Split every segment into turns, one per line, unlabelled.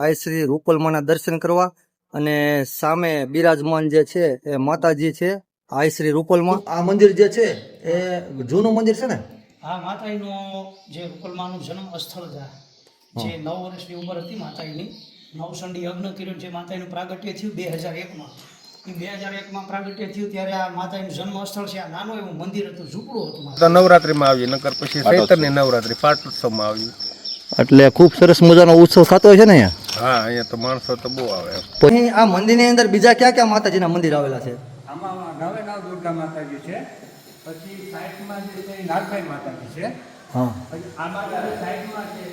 આઈ શ્રી રૂપલમાના દર્શન કરવા અને સામે બિરાજમાન જે છે એ માતાજી છે આઈ શ્રી રૂપલમાં. આ મંદિર જે છે એ જૂનું મંદિર છે ને?
આ માતાજીનો જે રૂપલમાનું જન્મ સ્થળ છે, જે 9 વર્ષની ઉંમર હતી માતાજીની, નવસંડી યજ્ઞ કર્યો જે માતાજીનું પ્રાગટ્ય થયું 2001માં. એ 2001માં પ્રાગટ્ય થયું ત્યારે આ માતાજીનું જન્મ સ્થળ છે. આ નાનું એવું મંદિર હતું, ઝૂંપડું હતું.
તો નવરાત્રીમાં આવ્યું, નકર પછી ચૈતરની નવરાત્રી પાટોત્સવમાં આવ્યું.
એટલે ખૂબ સરસ મજાનો ઉત્સવ થતો હોય છે ને અહીંયા?
હા, અહીંયા તો માણસો તો બહુ આવે.
પછી આ મંદિરની અંદર બીજા ક્યાં ક્યાં માતાજીના મંદિર આવેલા છે?
આમાં 9 દુર્ગા માતાજી છે, પછી સાઈડમાં જે છે નાગભાઈ માતાજી છે,
હા,
પછી આ માતાજી સાઈડમાં છે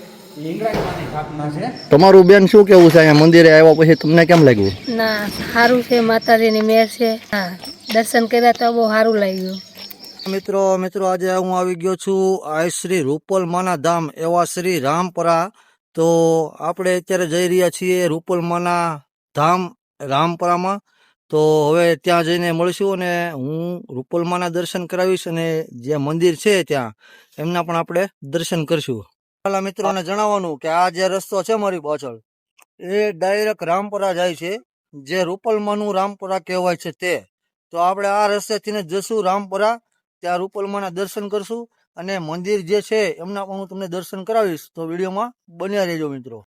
લિંગરાજ માની સ્થાપના છે.
તમારું બેન શું કેવું છે અહીંયા મંદિરે આવ્યા પછી તમને કેમ લાગ્યું?
ના, સારું છે, માતાજીની મેર છે. હા, દર્શન કર્યા તો બહુ સારું લાગ્યું.
મિત્રો આજે હું આવી ગયો છું આઈ શ્રી રૂપલમાના ધામ એવા શ્રી રામપરા. તો આપણે અત્યારે જઈ રહ્યા છીએ રૂપલમાના ધામ રામપરામાં. તો હવે ત્યાં જઈને મળશું અને હું રૂપલમાના દર્શન કરાવીશ અને જે મંદિર છે ત્યાં એમના પણ આપણે દર્શન કરશું. પેલા મિત્રોને જણાવવાનું કે આ જે રસ્તો છે મારી પાછળ એ ડાયરેક્ટ રામપરા જાય છે, જે રૂપલમાનું રામપરા કહેવાય છે તે. તો આપણે આ રસ્તેથી જશું રામપરા, ત્યાં રૂપલમાના દર્શન કરશું અને મંદિર જે છે એમના પણ હું તમને દર્શન કરાવીશ. તો વિડીયોમાં બન્યા રહેજો મિત્રો.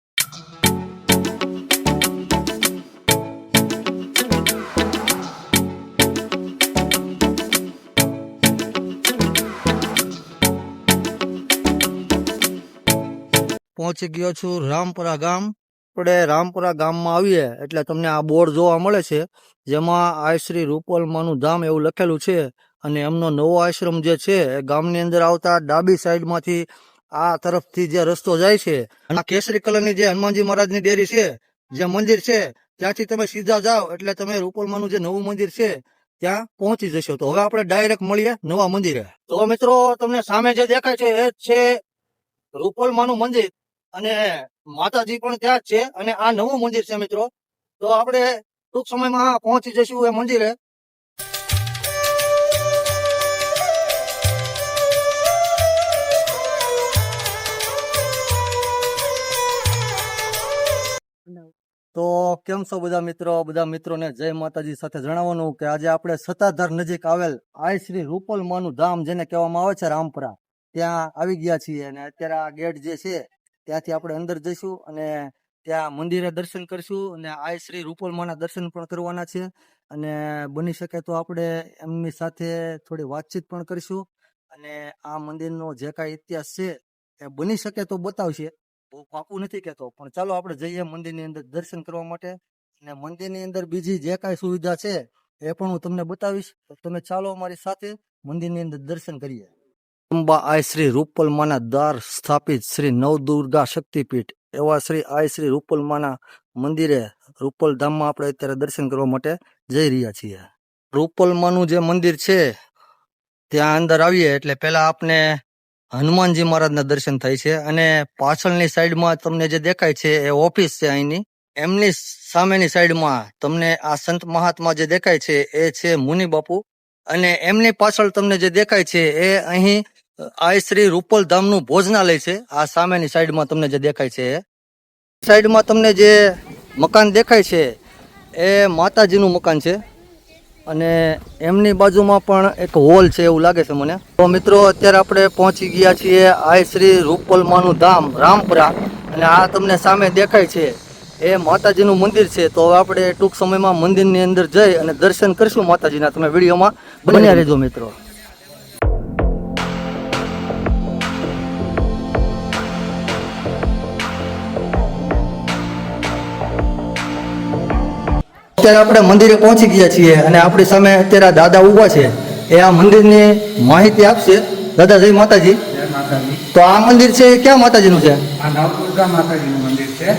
પહોંચી ગયો છું રામપરા ગામ. આપણે રામપરા ગામમાં આવીએ એટલે તમને આ બોર્ડ જોવા મળે છે, જેમાં આઈ શ્રી રૂપલમાનું ધામ એવું લખેલું છે. અને એમનો નવો આશ્રમ જે છે એ ગામની અંદર આવતા ડાબી સાઈડમાંથી આ તરફથી જે રસ્તો જાય છે, અને કેસરી કલરની જે હનુમાનજી મહારાજની ડેરી છે, જે મંદિર છે, ત્યાંથી તમે સીધા જાઓ એટલે તમે રૂપલમાનું જે નવું મંદિર છે ત્યાં પહોંચી જશો. તો હવે આપણે ડાયરેક્ટ મળીએ નવા મંદિરે. તો મિત્રો તમને સામે જે દેખાય છે એ છે રૂપલમાનું મંદિર અને માતાજી પણ ત્યાં જ છે અને આ નવું મંદિર છે મિત્રો. તો આપણે ટૂંક સમયમાં પહોંચી જઈશું એ મંદિરે. તો કેમ છો બધા મિત્રોને જય માતાજી. સાથે જણાવવાનું કે આજે આપણે સત્તાધાર નજીક આવેલ આઈ શ્રી રૂપલમાનું ધામ જેને કહેવામાં આવે છે રામપરા, ત્યાં આવી ગયા છીએ. અને અત્યારે આ ગેટ જે છે ત્યાંથી આપણે અંદર જઈશું અને ત્યાં મંદિરે દર્શન કરીશું અને આઈ શ્રી રૂપલમાના દર્શન પણ કરવાના છે. અને બની શકે તો આપણે એમની સાથે થોડી વાતચીત પણ કરીશું અને આ મંદિરનો જે કાંઈ ઇતિહાસ છે એ બની શકે તો બતાવશે. બહુ પાકું નથી કહેતો, પણ ચાલો આપણે જઈએ મંદિરની અંદર દર્શન કરવા માટે. અને મંદિરની અંદર બીજી જે કાંઈ સુવિધા છે એ પણ હું તમને બતાવીશ. તો તમે ચાલો અમારી સાથે મંદિરની અંદર દર્શન કરીએ. અંબા આઈ શ્રી રૂપલમાના દ્વાર સ્થાપિત શ્રી નવદુર્ગા શક્તિપીઠ એવા શ્રી આઈ શ્રી રૂપલમાના મંદિરે રૂપલધામમાં આપણે અત્યારે દર્શન કરવા માટે જઈ રહ્યા છીએ. રૂપલમાનું જે મંદિર છે ત્યાં અંદર આવીએ એટલે પહેલા આપણે હનુમાનજી મહારાજના દર્શન થાય છે. અને પાછળની સાઈડમાં તમને જે દેખાય છે એ ઓફિસ છે અહીંની. એમની સામેની સાઈડમાં તમને આ સંત મહાત્મા જે દેખાય છે એ છે મુનિ બાપુ. અને એમની પાછળ તમને જે દેખાય છે એ અહીં આઈ શ્રી રૂપલધામનું ભોજનાલય છે. આ સામેની સાઈડમાં તમને જે દેખાય છે એ સાઈડમાં તમને જે મકાન દેખાય છે એ માતાજીનું મકાન છે. અને એમની બાજુમાં પણ એક હોલ છે એવું લાગે છે મને. તો મિત્રો અત્યારે આપણે પહોંચી ગયા છીએ આઈ શ્રી રૂપલમાનું ધામ રામપરા. અને આ તમને સામે દેખાય છે એ માતાજીનું મંદિર છે. તો હવે આપણે ટૂંક સમયમાં મંદિરની અંદર જઈ અને દર્શન કરીશું માતાજીના. તમે વિડીયોમાં બન્યા રહેજો મિત્રો. અત્યારે આપણે મંદિરે પહોંચી ગયા છીએ અને આપણી સામે અત્યારે દાદા ઉભા છે, એ આ મંદિરની માહિતી આપશે. દાદા જય માતાજી.
જય માતાજી.
તો આ મંદિર છે એ ક્યાં માતાજીનું છે?
આ નવદુર્ગા માતાજીનું મંદિર છે.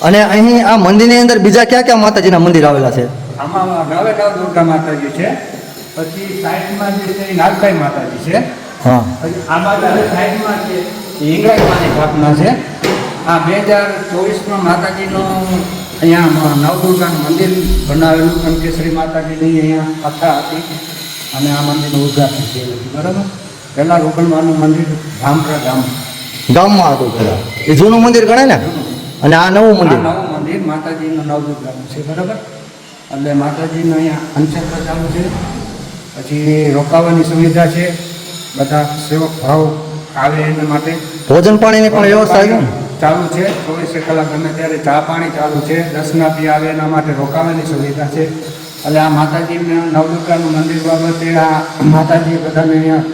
અને અહીં આ મંદિરની અંદર બીજા ક્યાં ક્યાં માતાજીના મંદિર આવેલા છે?
આમાં 9 દુર્ગા માતાજી છે, પછી સાઈડમાં જે છે નાગભાઈ માતાજી છે,
હા,
પછી આ બાજુ સાઈડમાં છે લિંગરાજ માની સ્થાપના છે. આ 2024માં માતાજીનો અહીંયા નવદુર્ગાનું મંદિર બનાવેલું કંકેશ્વરી માતાજીની અહીંયા કથા હતી અને આ મંદિરનું ઉદ્ઘાટન થયેલું હતું. બરાબર. પહેલાં રૂપલમાનું મંદિર રામપરા ગામમાં
હતું પહેલાં. એ જૂનું મંદિર ગણાય ને? અને આ નવું
આ
મંદિર
નવું મંદિર માતાજીનું નવદુર્ગાનું છે, બરાબર. એટલે માતાજીનું અહીંયા અંચત્ર ચાલુ છે, પછી રોકાવાની સુવિધા છે, બધા સેવક ભાવ આવે એના માટે.
ભોજન પાણીની પણ વ્યવસ્થા આવી ને?
ચાલુ છે, 24 કલાક ગમે ત્યારે ચા પાણી ચાલુ છે. દર્શનાર્થી આવે એના માટે રોકાવાની સુવિધા છે. એટલે આ માતાજીના નવદુર્ગાનું મંદિર બાબતે આ માતાજી બધાને અહીંયા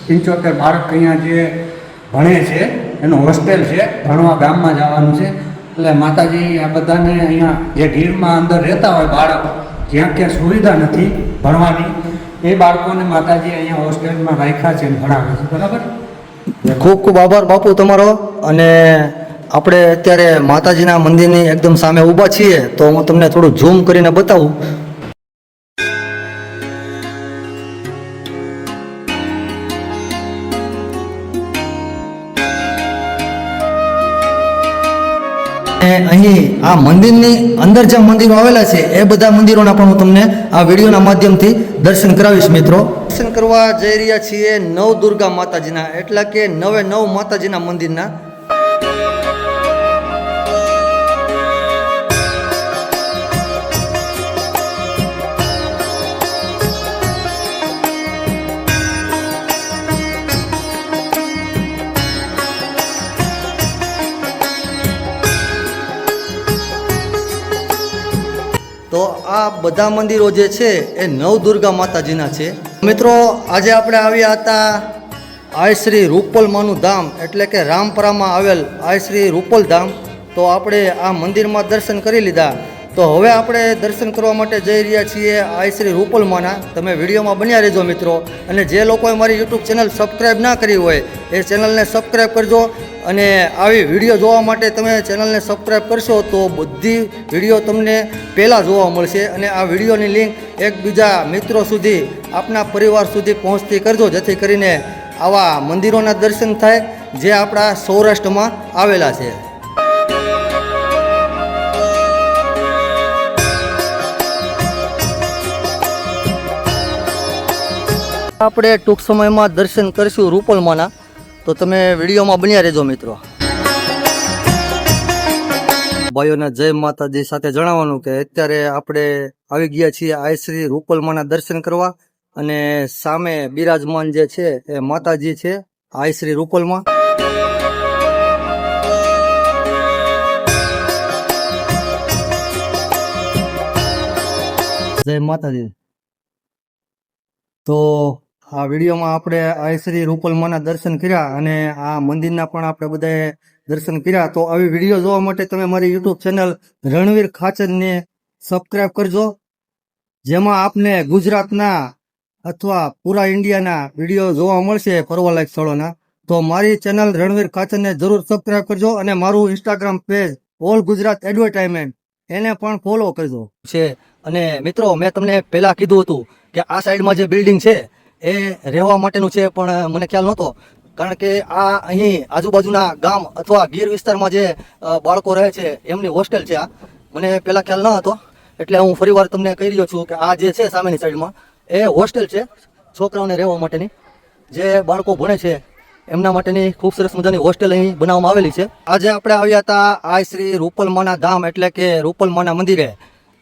75 બાળક અહીંયા જે ભણે છે એનું હોસ્ટેલ છે, ભણવા ગામમાં જવાનું છે. એટલે માતાજી આ બધાને અહીંયા જે ગીરમાં અંદર રહેતા હોય બાળક, જ્યાં ક્યાં સુવિધા નથી ભણવાની, એ બાળકોને માતાજી અહીંયા હોસ્ટેલમાં રાખ્યા છે અને ભણાવે છે, બરાબર.
ખૂબ ખૂબ આભાર બાપુ તમારો. અને આપણે અત્યારે માતાજીના મંદિરની એકદમ સામે ઊભા છીએ, તો હું તમને થોડું ઝૂમ કરીને બતાવું. અને અહીં આ મંદિરની અંદર જે મંદિરો આવેલા છે એ બધા મંદિરોના પણ હું તમને આ વિડીયોના માધ્યમથી દર્શન કરાવીશ મિત્રો. દર્શન કરવા જઈ રહ્યા છીએ નવદુર્ગા માતાજીના, એટલે કે 9 માતાજીના મંદિરના. તો આ બધા મંદિરો જે છે એ નવદુર્ગા માતાજીના છે મિત્રો. આજે આપણે આવ્યા હતા આઈ શ્રી રૂપલમાનું ધામ, એટલે કે રામપરામાં આવેલ આઈ શ્રી રૂપલ ધામ. તો આપણે આ મંદિરમાં દર્શન કરી લીધા. તો હવે આપણે દર્શન કરવા માટે જઈ રહ્યા છીએ આઈ શ્રી રૂપલમાના. તમે વિડીયોમાં બન્યા રહેજો મિત્રો. અને જે લોકોએ મારી યુટ્યુબ ચેનલ સબસ્ક્રાઈબ ના કરી હોય એ ચેનલને સબસ્ક્રાઈબ કરજો. અને આવી વિડીયો જોવા માટે તમે ચેનલને સબસ્ક્રાઈબ કરશો તો બધી વિડીયો તમને પહેલાં જોવા મળશે. અને આ વિડીયોની લિંક એકબીજા મિત્રો સુધી, આપના પરિવાર સુધી પહોંચતી કરજો, જેથી કરીને આવા મંદિરોના દર્શન થાય જે આપણા સૌરાષ્ટ્રમાં આવેલા છે. આપણે ટૂંક સમયમાં દર્શન કરીશું રૂપલમાના, તો તમે વિડીયોમાં બન્યા રહેજો મિત્રો. ભાઈઓને જય માતાજી સાથે જણાવવાનું કે અત્યારે આપણે આવી ગયા છીએ આઈ શ્રી રૂપલમાના દર્શન કરવા. અને સામે બિરાજમાન જે છે એ માતાજી છે આઈ શ્રી રૂપલમાં. જય માતાજી. તો આ વિડીયોમાં આપણે આઈ શ્રી રૂપલમાના દર્શન કર્યા અને આ મંદિરના પણ આપણે બધાએ દર્શન કર્યા. તો આવી વિડીયો જોવા માટે તમે મારી યુટ્યુબ ચેનલ રણવીર ખાચરને સબસ્ક્રાઈબ કરજો, જેમાં આપને ગુજરાતના અથવા પૂરા ઇન્ડિયાના વિડીયો જોવા મળશે ફરવાલાયક સ્થળોના. તો મારી ચેનલ રણવીર ખાચરને જરૂર સબસ્ક્રાઈબ કરજો. અને મારું Instagram page all Gujarat advertisement એને પણ ફોલો કરજો છે. અને મિત્રો, મેં તમને પહેલા કીધું હતું કે આ સાઈડમાં જે બિલ્ડિંગ છે એ રહેવા માટેનું છે, પણ મને ખ્યાલ નહોતો. કારણ કે આ અહીં આજુબાજુના ગામ અથવા ગીર વિસ્તારમાં જે બાળકો રહે છે એમની હોસ્ટેલ છે. આ મને પહેલાં ખ્યાલ ન હતો, એટલે હું ફરીવાર તમને કહી રહ્યો છું કે આ જે છે સામેની સાઈડમાં એ હોસ્ટેલ છે છોકરાઓને રહેવા માટેની. જે બાળકો ભણે છે એમના માટેની ખૂબ સરસ મજાની હોસ્ટેલ અહીં બનાવવામાં આવેલી છે. આજે આપણે આવ્યા હતા આઈ શ્રી રૂપલમાના ધામ, એટલે કે રૂપલમાના મંદિરે,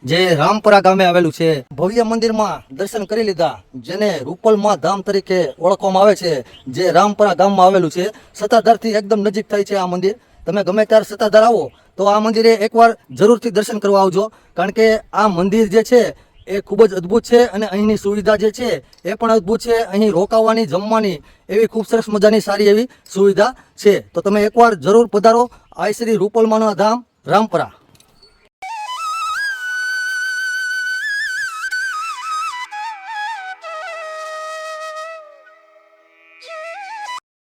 જે રામપરા ગામે આવેલું છે. ભવ્ય મંદિરમાં દર્શન કરી લીધા, જેને રૂપલમા ધામ તરીકે ઓળખવામાં આવે છે, જે રામપરા ગામમાં આવેલું છે. સત્તાધારથી એકદમ નજીક થાય છે આ મંદિર. તમે ગમે ત્યારે સત્તાધાર આવો તો આ મંદિરે એકવાર જરૂરથી દર્શન કરવા આવજો, કારણ કે આ મંદિર જે છે એ ખૂબ જ અદ્ભુત છે. અને અહીંની સુવિધા જે છે એ પણ અદ્ભુત છે. અહીં રોકાવાની, જમવાની એવી ખૂબ સરસ મજાની સારી એવી સુવિધા છે. તો તમે એકવાર જરૂર પધારો આઈ શ્રી રૂપલમાના ધામ રામપરા.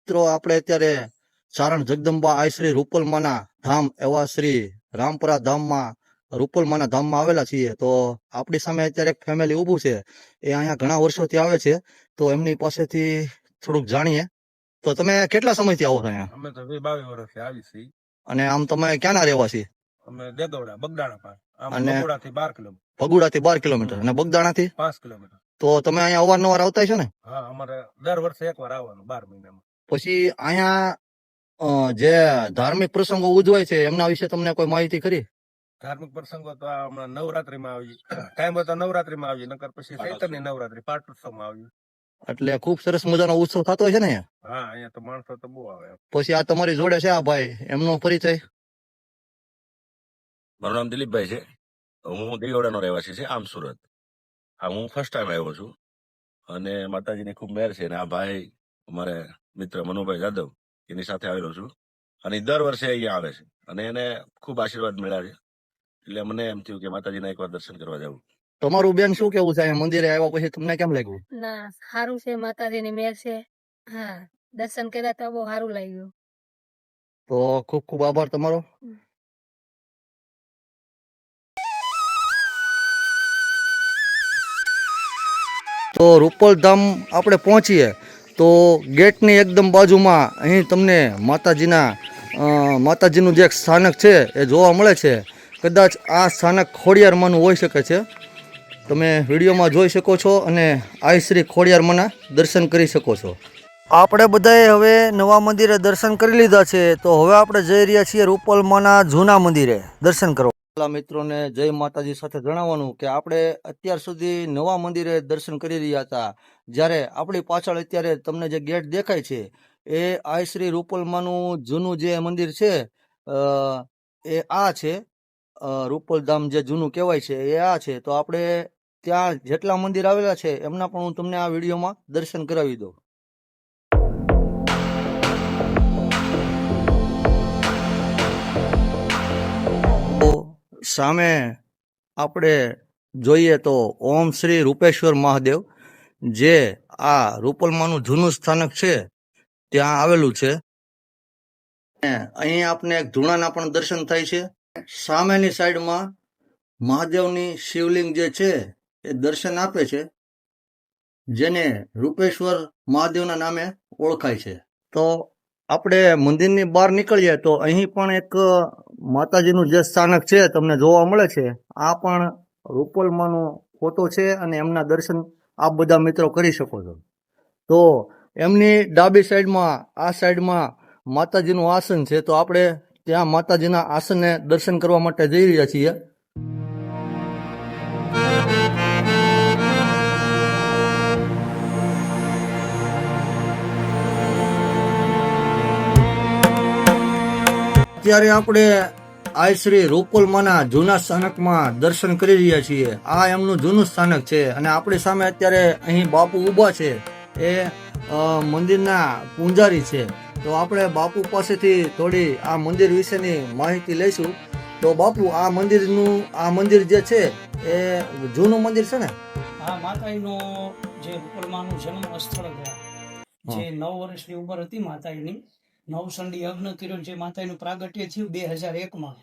મિત્રો, આપણે અત્યારે ચારણ જગદંબા આઈ શ્રી રૂપલમાના ધામ એવા શ્રી રામપરા ધામમાં, રૂપલમાના ધામમાં આવેલા છીએ. તો આપણી સામે અત્યારે એક ફેમિલી ઊભું છે, એ અહીંયા ઘણા વર્ષોથી આવે છે. તો એમની પાસેથી થોડુંક જાણીએ. તો તમે કેટલા સમયથી આવો છો અહીંયા?
અમે તો 22 વર્ષથી આવી છીએ.
અને આમ તમે ક્યાંના રહેવાસી?
અમે દેગવડા બગદાણા પાસે, આમ
અને
બગોડાથી 12 કિલોમીટર.
ભગુડાથી 12 કિલોમીટર અને બગદાણાથી
5 કિલોમીટર.
તો તમે અહીંયા અવારનવાર આવતા છો ને?
હા, અમારે દર વર્ષે એકવાર આવવાનું 12 મહિનામાં.
પછી અહીંયા જે ધાર્મિક પ્રસંગો ઉજવાય છે એમના વિશે તમને કોઈ માહિતી ખરી?
ધાર્મિક પ્રસંગો તો આ હમણાં નવરાત્રીમાં આવી ટાઈમ હતો નવરાત્રીમાં આવી નકર પછી ચૈતરની નવરાત્રી પાટોત્સવમાં આવ્યું.
એટલે ખુબ સરસ મજાનો ઉત્સવ થતો હોય છે ને અહીંયા?
હા અહીંયા તો માણસો તો બહુ આવે.
પછી આ તમારી જોડે છે આ ભાઈ, એમનો પરિચય?
મારું નામ દિલીપભાઈ છે. હું દેવડાનો રહેવાસી છે, આમ સુરત. હા, હું ફર્સ્ટ ટાઈમ આવ્યો છું અને માતાજીની ખૂબ મહેર છે. અને આ ભાઈ અમારે મિત્ર મનોભાઈ જાદવ એની સાથે આવેલો છું અને ઈ દર વર્ષે અહીંયા આવે છે અને એને ખૂબ આશીર્વાદ મળ્યા છે. એટલે મને એમ થયું કે માતાજીના એકવાર દર્શન કરવા જવું.
તમારું બેન શું કેવું છે અહીંયા મંદિરે આવ્યા પછી તમને કેમ લાગ્યું?
ના, સારું છે, માતાજીની મેર છે. હા, દર્શન કર્યા તો બહુ સારું લાગ્યું.
તો ખૂબ ખૂબ આભાર તમારો. તો રૂપલ ધામ આપણે પહોંચીએ તો ગેટની એકદમ બાજુમાં અહીં તમને માતાજીનું જે સ્થાનક છે એ જોવા મળે છે. કદાચ આ સ્થાનક ખોડિયારમાંનું હોઈ શકે છે. તમે વિડીયોમાં જોઈ શકો છો અને આ શ્રી ખોડિયારમાંના દર્શન કરી શકો છો. આપણે બધાએ હવે નવા મંદિરે દર્શન કરી લીધા છે, તો હવે આપણે જઈ રહ્યા છીએ રૂપલમાંના જૂના મંદિરે દર્શન કરવા. મિત્રોને જય માતાજી સાથે જણાવવાનું કે આપણે અત્યાર સુધી નવા મંદિરે દર્શન કરી રહ્યા હતા, જ્યારે આપણી પાછળ અત્યારે તમને જે ગેટ દેખાય છે એ આ શ્રી રૂપલમાંનું જૂનું જે મંદિર છે એ આ છે. રૂપલધામ જે જૂનું કહેવાય છે એ આ છે. તો આપણે ત્યાં જેટલા મંદિર આવેલા છે એમના પણ હું તમને આ વિડીયોમાં દર્શન કરાવી દઉં. સામે આપણે જોઈએ તો ઓમ શ્રી રૂપેશ્વર મહાદેવ, જે આ રૂપલમાંનું જૂનું સ્થાનક છે ત્યાં આવેલું છે. અહીં આપને એક ધૂણાના પણ દર્શન થાય છે. સામેની સાઈડમાં મહાદેવની શિવલિંગ જે છે એ દર્શન આપે છે, જેને રૂપેશ્વર મહાદેવના નામે ઓળખાય છે. તો આપણે મંદિરની બહાર નીકળીએ તો અહીં પણ એક માતાજીનું જે સ્થાનક છે તમને જોવા મળે છે. આ પણ રૂપલમાંનો ફોટો છે અને એમના દર્શન આપ બધા મિત્રો કરી શકો છો. તો એમની ડાબી સાઈડમાં આ સાઈડમાં માતાજીનું આસન છે, તો આપણે ત્યાં માતાજીના આસનને દર્શન કરવા માટે જઈ રહ્યા છીએ. અત્યારે આપણે આ શ્રી રૂપલમાંના જૂના સ્થાનકમાં દર્શન કરી રહ્યા છીએ. આ એમનું જૂનું સ્થાનક છે અને આપણી સામે અત્યારે અહીં બાપુ ઊભા છે, એ મંદિરના પૂંજારી છે. તો આપણે બાપુ પાસેથી થોડી આ મંદિર વિશેની માહિતી લઈશું. તો બાપુ, આ મંદિર જે છે એ જૂનું મંદિર છે ને?
હા, માતાજીનો જે રૂપલમાંનું જન્મ સ્થળ જે 9 વર્ષની ઉંમર હતી માતાજીની, નવસંડી યજ્ઞ કર્યો જે માતાજીનું પ્રાગટ્ય થયું 2001માં.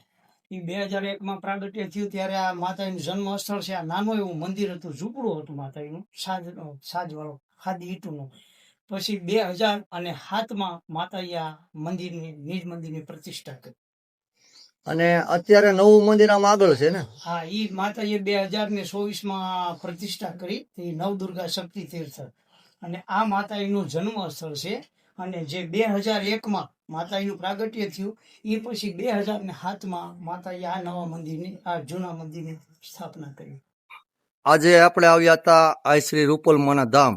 એ 2001માં પ્રાગટ્ય થયું ત્યારે આ માતાજીનું જન્મ સ્થળ છે. આ નાનું એવું મંદિર હતું, ઝૂંપડું હતું માતાજીનું, સાજવાળું ખાદી ઈંટનું. પછી 2007માં માતાજી આ નિજ મંદિરની પ્રતિષ્ઠા કરી.
અને અત્યારે નવું મંદિર આમ આગળ છે ને?
હા, એ માતાજીએ 2024માં પ્રતિષ્ઠા કરી, તે નવદુર્ગા શક્તિ તીર્થ. અને આ માતાજીનું જન્મ સ્થળ છે. અને જે 2001માં માતાજીનું પ્રાગટ્ય થયું એ પછી 2007માં માતાજી આ નવા મંદિરની, આ જૂના મંદિરની સ્થાપના કરી.
આજે આપણે આવ્યા હતા આ શ્રી રૂપલમાંના ધામ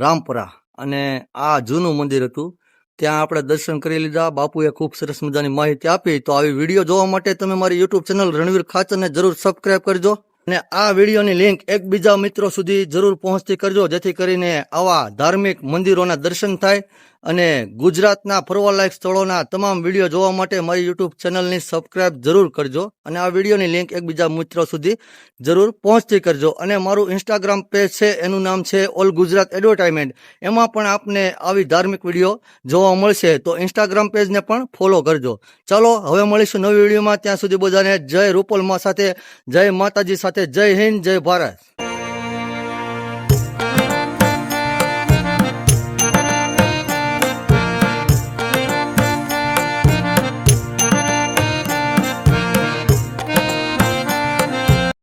રામપરા, અને આ જૂનું મંદિર હતું. ત્યાં આપણે દર્શન કરી લીધા. બાપુએ ખૂબ સરસ મજાની માહિતી આપી. તો આવી વિડીયો જોવા માટે તમે મારી યુટ્યુબ ચેનલ રણવીર ખાચરને જરૂર સબસ્ક્રાઇબ કરજો અને આ વિડીયોની લિંક એકબીજા મિત્રો સુધી જરૂર પહોંચતી કરજો, જેથી કરીને આવા ધાર્મિક મંદિરોના દર્શન થાય. અને ગુજરાતના ફરવાલાયક સ્થળોના તમામ વિડીયો જોવા માટે મારી યુટ્યુબ ચેનલની સબસ્ક્રાઇબ જરૂર કરજો અને આ વિડીયોની લિંક એકબીજા મિત્રો સુધી જરૂર પહોંચતી કરજો. અને મારું ઇન્સ્ટાગ્રામ પેજ છે, એનું નામ છે ઓલ ગુજરાત એડવર્ટાઇઝમેન્ટ. એમાં પણ આપને આવી ધાર્મિક વિડીયો જોવા મળશે, તો ઇન્સ્ટાગ્રામ પેજને પણ ફોલો કરજો. ચાલો, હવે મળીશું નવી વિડીયોમાં. ત્યાં સુધી બધાને જય રૂપલમાં સાથે, જય માતાજી સાથે, જય હિન્દ, જય ભારત.